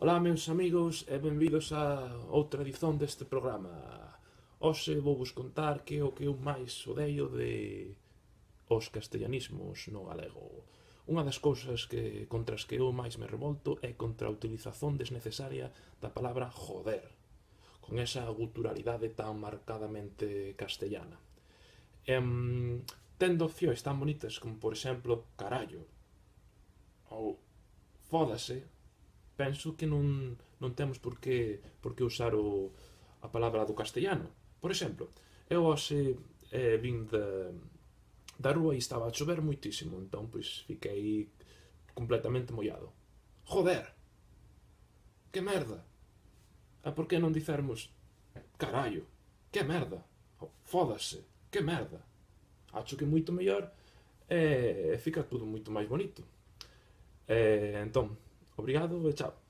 Ola, meus amigos, e benvidos a outra edición deste programa. Hoxe vou vos contar que é o que eu máis odeio de os castellanismos no galego. Unha das cousas contra as que eu máis me revolto é contra a utilización desnecesaria da palabra joder, con esa guturalidade tan marcadamente castellana. Tendo opcións tan bonitas como, por exemplo, carallo ou fódase, penso que non temos por que usar a palabra do castellano. Por exemplo, eu hoxe vin da rúa e estaba a chover moitísimo, entón pois fiquei completamente mollado. Joder! Que merda! E por que non dicermos carallo? Que merda! Ou fódase! Que merda! Acho que moito mellor e fica todo moito máis bonito. Entón, obrigado e chao.